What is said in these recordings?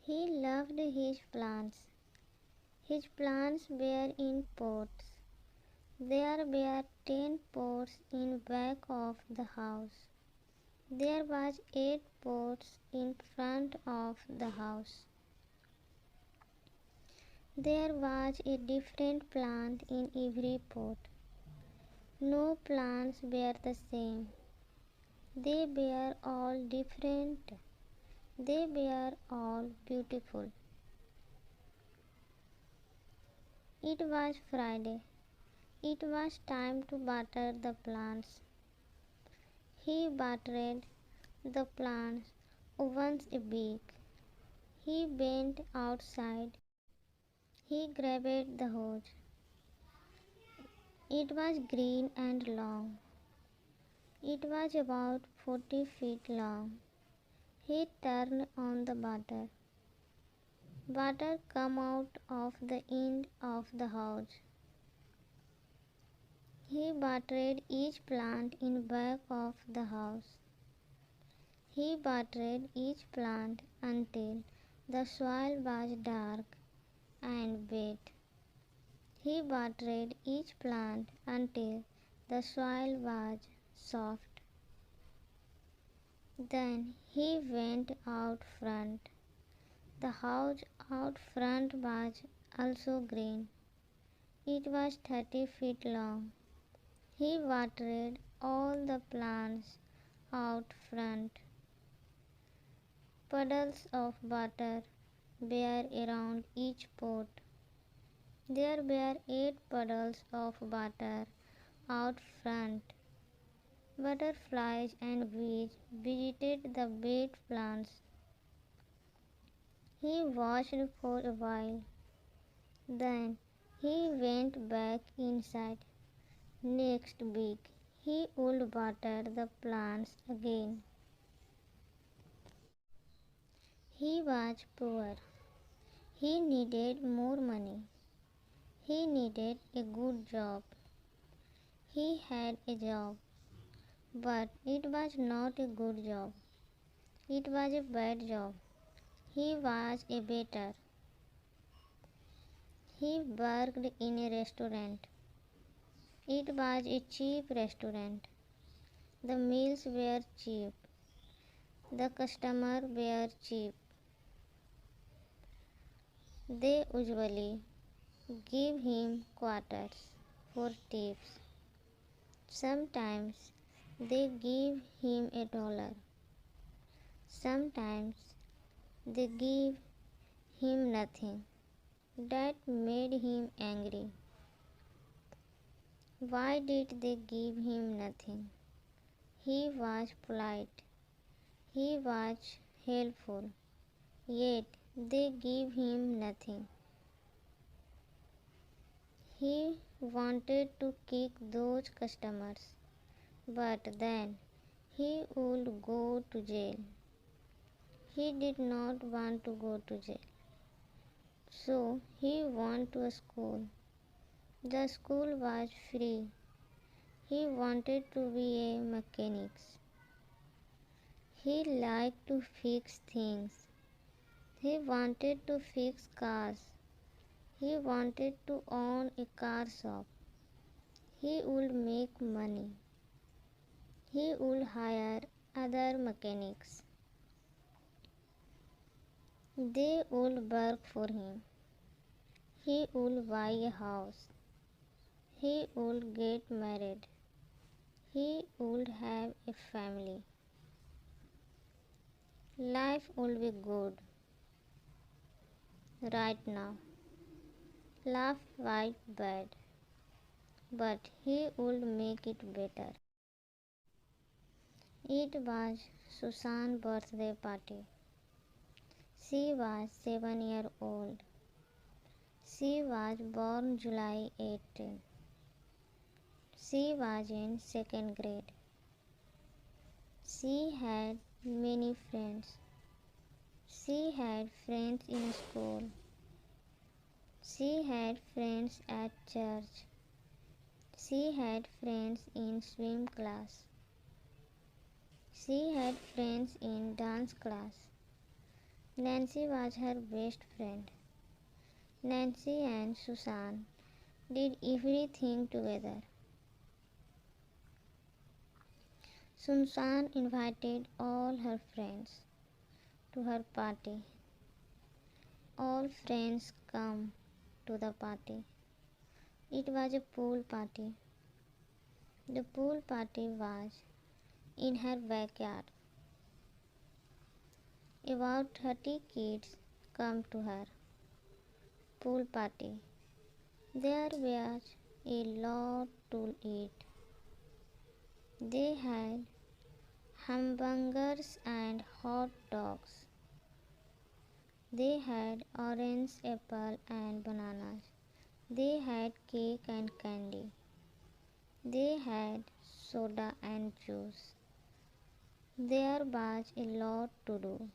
He loved his plants. His plants were in pots. There were 10 pots in back of the house. There was 8 pots in front of the house. There was a different plant in every pot. No plants were the same. They were all different. They were all beautiful. It was Friday. It was time to water the plants. He watered the plants once a week. He went outside. He grabbed the hose. It was green and long. It was about 40 feet long. He turned on the water. Water came out of the end of the hose. He watered each plant in back of the house. He watered each plant until the soil was dark and wet. He watered each plant until the soil was soft. Then he went out front. The house out front was also green. It was 30 feet long. He watered all the plants out front. Puddles of water were around each pot. There were 8 puddles of water out front. Butterflies and bees visited the wet plants. He watched for a while. Then he went back inside. Next week he would water the plants again. He was poor. He needed more money. He needed a good job. He had a job, but it was not a good job. It was a bad job. He was a waiter. He worked in a restaurant. It was a cheap restaurant. The meals were cheap. The customers were cheap. They usually give him quarters for tips. Sometimes they give him $1. Sometimes they give him nothing. That made him angry. Why did they give him nothing? He was polite. He was helpful. Yet they gave him nothing. He wanted to kick those customers, but then he would go to jail. He did not want to go to jail. So he went to a school. The school was free. He wanted to be a mechanic. He liked to fix things. He wanted to fix cars. He wanted to own a car shop. He would make money. He would hire other mechanics. They would work for him. He would buy a house. He would get married. He would have a family. Life would be good right now. Life was bad, but he would make it better. It was Susan's birthday party. She was 7 years old. She was born July 18. She was in second grade. She had many friends. She had friends in school. She had friends at church. She had friends in swim class. She had friends in dance class. Nancy was her best friend. Nancy and Susan did everything together. Susan invited all her friends to her party. All friends come to the party. It was a pool party. The pool party was in her backyard. About 30 kids come to her pool party. There was a lot to eat. They had hamburgers and hot dogs. They had orange, apple, and bananas. They had cake and candy. They had soda and juice. There was a lot to do.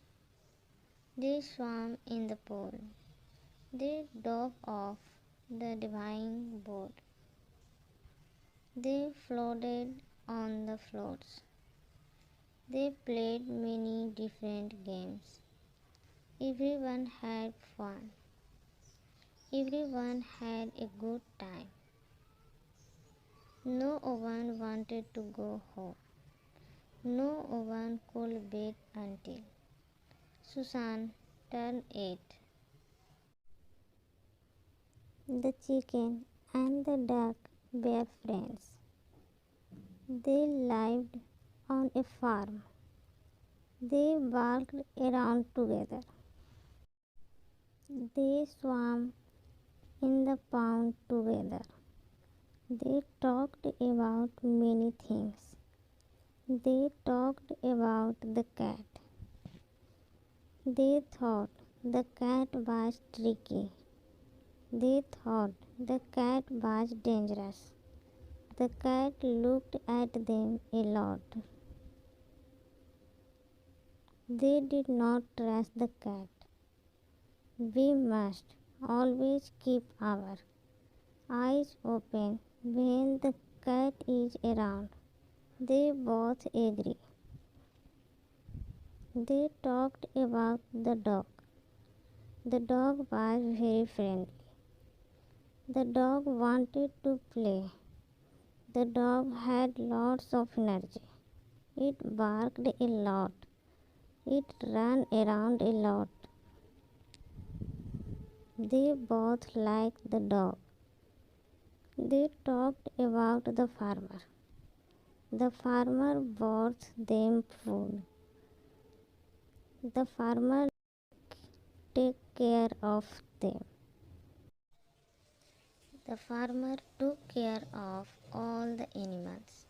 They swam in the pool. They dove off the diving board. They floated on the floats. They played many different games. Everyone had fun. Everyone had a good time. No one wanted to go home. No one could wait until Susan turned 8. The chicken and the duck were friends. They lived on a farm. They walked around together. They swam in the pond together. They talked about many things. They talked about the cat. They thought the cat was tricky. They thought the cat was dangerous. The cat looked at them a lot. They did not trust the cat. We must always keep our eyes open when the cat is around. They both agree. They talked about the dog. The dog was very friendly. The dog wanted to play. The dog had lots of energy. It barked a lot. It ran around a lot. They both liked the dog. They talked about the farmer. The farmer brought them food. The farmer took care of them. The farmer took care of all the animals.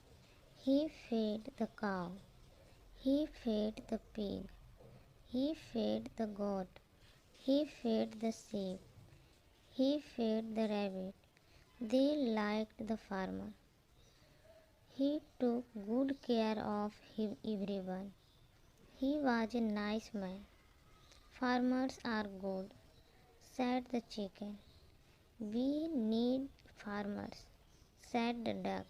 He fed the cow. He fed the pig. He fed the goat. He fed the sheep. He fed the rabbit. They liked the farmer. He took good care of everyone. He was a nice man. Farmers are good, said the chicken. We need farmers, said the duck.